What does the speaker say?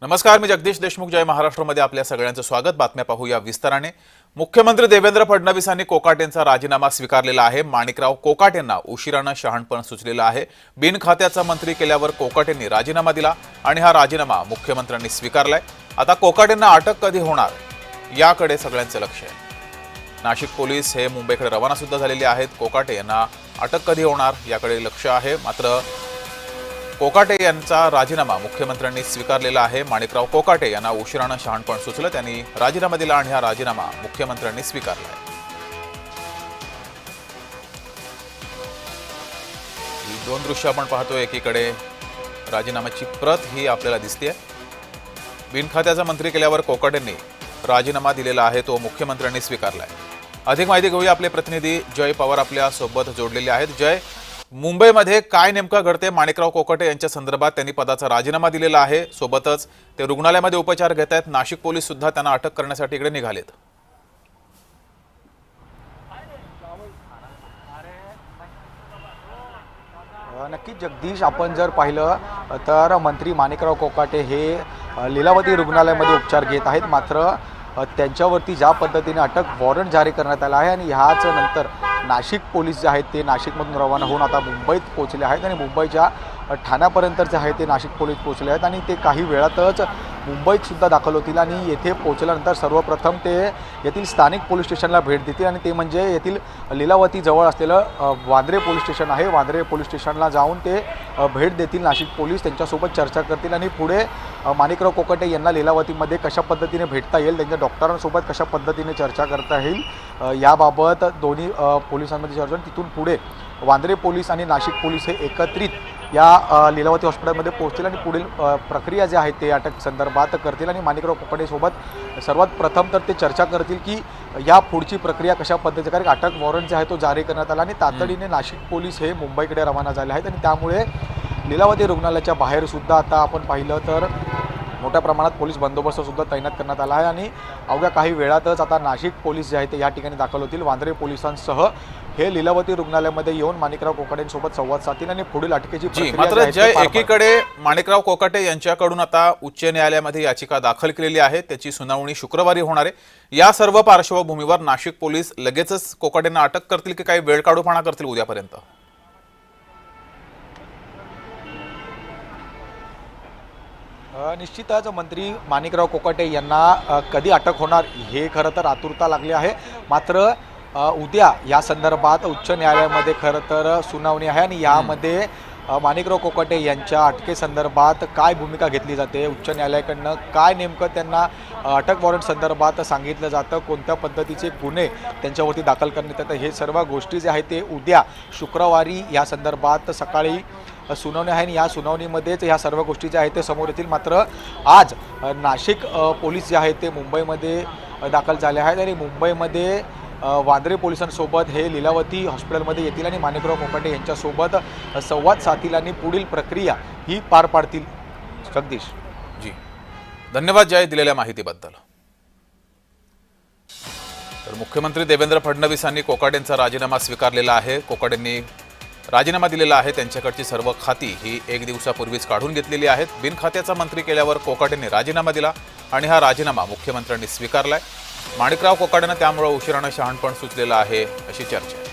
नमस्कार, मी जगदीश देशमुख. जय महाराष्ट्रमध्ये आपल्या सगळ्यांचं स्वागत. बातम्या पाहूया विस्ताराने. मुख्यमंत्री देवेंद्र फडणवीसांनी कोकाटेंचा राजीनामा स्वीकारलेला आहे. माणिकराव कोकाटेंना उशिरानं शहाणपण सुचलेलं आहे. बिनखात्याचा मंत्री केल्यावर कोकाटेंनी राजीनामा दिला आणि हा राजीनामा मुख्यमंत्र्यांनी स्वीकारलाय. आता कोकाटेंना अटक कधी होणार याकडे सगळ्यांचं लक्ष आहे. नाशिक पोलीस हे मुंबईकडे रवाना सुद्धा झालेले आहेत. कोकाटे यांना अटक कधी होणार याकडे लक्ष आहे. मात्र कोकाटे यांचा राजीनामा मुख्यमंत्र्यांनी स्वीकारलेला आहे. माणिकराव कोकाटे यांना उशिरानं शहाणपण सुचलं, त्यांनी राजीनामा दिला आणि हा राजीनामा मुख्यमंत्र्यांनी स्वीकारला आहे. ही दोन दृश्य आपण पाहतोय. एकीकडे राजीनाम्याची प्रत ही आपल्याला दिसतेय. बिनखात्याचा मंत्री केल्यावर कोकाटेंनी राजीनामा दिलेला आहे, तो मुख्यमंत्र्यांनी स्वीकारला आहे. अधिक माहिती घेऊया. आपले प्रतिनिधी जय पवार आपल्या सोबत जोडलेले आहेत. जय, मुंबईमध्ये काय नेमकं घडते? माणिकराव कोकाटे यांच्या संदर्भात त्यांनी पदाचा राजीनामा दिलेला आहे, सोबतच ते रुग्णालयामध्ये उपचार घेत आहेत. नाशिक पोलीस सुद्धा त्यांना अटक करण्यासाठी इकडे निघालेत. नक्कीच जगदीश, आपण जर पाहिलं तर मंत्री माणिकराव कोकाटे हे लीलावती रुग्णालयामध्ये उपचार घेत आहेत. मात्र त्यांच्यावरती ज्या पद्धतीने अटक वॉरंट जारी करण्यात आला आहे आणि ह्याच नंतर नाशिक पोलीस जे आहेत ते नाशिकमधून रवाना होऊन आता मुंबईत पोहोचले आहेत आणि मुंबईच्या ठाण्यापर्यंत जे आहे ते नाशिक पोलीस पोहोचले आहेत आणि ते काही वेळातच मुंबईत सुद्धा दाखल होतील आणि येथे पोहोचल्यानंतर सर्वप्रथम ते येथील स्थानिक पोलीस स्टेशनला भेट देतील आणि ते म्हणजे येथील लीलावती जवळ असलेलं वांद्रे पोलीस स्टेशन आहे. वांद्रे पोलीस स्टेशनला जाऊन ते भेट देतील नाशिक पोलीस, त्यांच्यासोबत चर्चा करतील आणि पुढे माणिकराव कोकाटे यांना लीलावतीमध्ये कशा पद्धतीने भेटता येईल, त्यांच्या डॉक्टरांसोबत कशा पद्धतीने चर्चा करता येईल याबाबत दोन्ही पोलिसांमध्ये चर्चा. तिथून पुढे वांद्रे पोलीस आणि नाशिक पोलीस हे एकत्रित या लीलावती हॉस्पिटलमध्ये पोहोचतील आणि पुढील प्रक्रिया जी आहे ते अटक संदर्भात करतील आणि माणिकराव कोकाटेसोबत सर्वात प्रथम तर ते चर्चा करतील की या पुढची प्रक्रिया कशा पद्धतीने, कारण अटक वॉरंट जे आहे तो जारी करण्यात आला आणि तातडीने नाशिक पोलीस हे मुंबईकडे रवाना झाले आहेत आणि त्यामुळे लीलावती रुग्णालयाच्या बाहेर सुद्धा आता आपण पाहिलं तर मोठ्या प्रमाणात पोलीस बंदोबस्त सुद्धा तैनात करण्यात आला आहे आणि अवघ्या काही वेळातच आता नाशिक पोलीस जे आहे ते या ठिकाणी दाखल होतील. वांद्रे पोलिसांसह हे लीलावती रुग्णालयामध्ये येऊन माणिकराव कोकाटेंसोबत संवाद साधतील आणि पुढील अटकेची प्रक्रिया. मात्र जय, एकीकडे माणिकराव कोकाटे यांच्याकडून आता उच्च न्यायालयामध्ये याचिका दाखल केलेली आहे, त्याची सुनावणी शुक्रवारी होणार आहे. या सर्व पार्श्वभूमीवर नाशिक पोलीस लगेचच कोकाटेंना अटक करतील की काही वेळ काढूपणा करतील उद्यापर्यंत? निश्चितच मंत्री माणिकराव कोकाटे यांना कधी अटक होणार हे खरं तर आतुरता लागली आहे. मात्र उद्या या संदर्भात उच्च न्यायालयामध्ये खरं तर सुनावणी आहे आणि यामध्ये माणिकराव कोकाटे यांच्या अटकेसंदर्भात काय भूमिका घेतली जाते, उच्च न्यायालयाकडनं काय नेमकं त्यांना अटक वॉरंट संदर्भात सांगितलं जातं, कोणत्या पद्धतीचे गुन्हे त्यांच्यावरती दाखल करण्यात येतात, हे सर्व गोष्टी जे आहेत ते उद्या शुक्रवारी या संदर्भात सकाळी सुनावणी आहे आणि या सुनावणीमध्येच ह्या सर्व गोष्टी ज्या आहेत ते समोर येतील. मात्र आज नाशिक पोलीस जे आहेत ते मुंबईमध्ये दाखल झाले आहेत आणि मुंबईमध्ये वांद्रे पोलिसांसोबत हे लीलावती हॉस्पिटलमध्ये येतील आणि माणिकराव कोकाटे यांच्यासोबत संवाद साधतील आणि पुढील प्रक्रिया ही पार पाडतील. जगदीश जी, धन्यवाद जय दिलेल्या माहितीबद्दल. तर मुख्यमंत्री देवेंद्र फडणवीसांनी कोकाटेंचा राजीनामा स्वीकारलेला आहे. कोकाटेंनी राजीनामा दिलेला आहे. त्यांच्याकडची सर्व खाती ही एक दिवसापूर्वीच काढून घेतलेली आहेत. बिनखात्याचा मंत्री केल्यावर कोकाटेंनी राजीनामा दिला आणि हा राजीनामा मुख्यमंत्र्यांनी स्वीकारलाय. माणिकराव कोकाटेंना त्यामुळे उशिरानं शहाणपण सुचलेलं आहे अशी चर्चा आहे.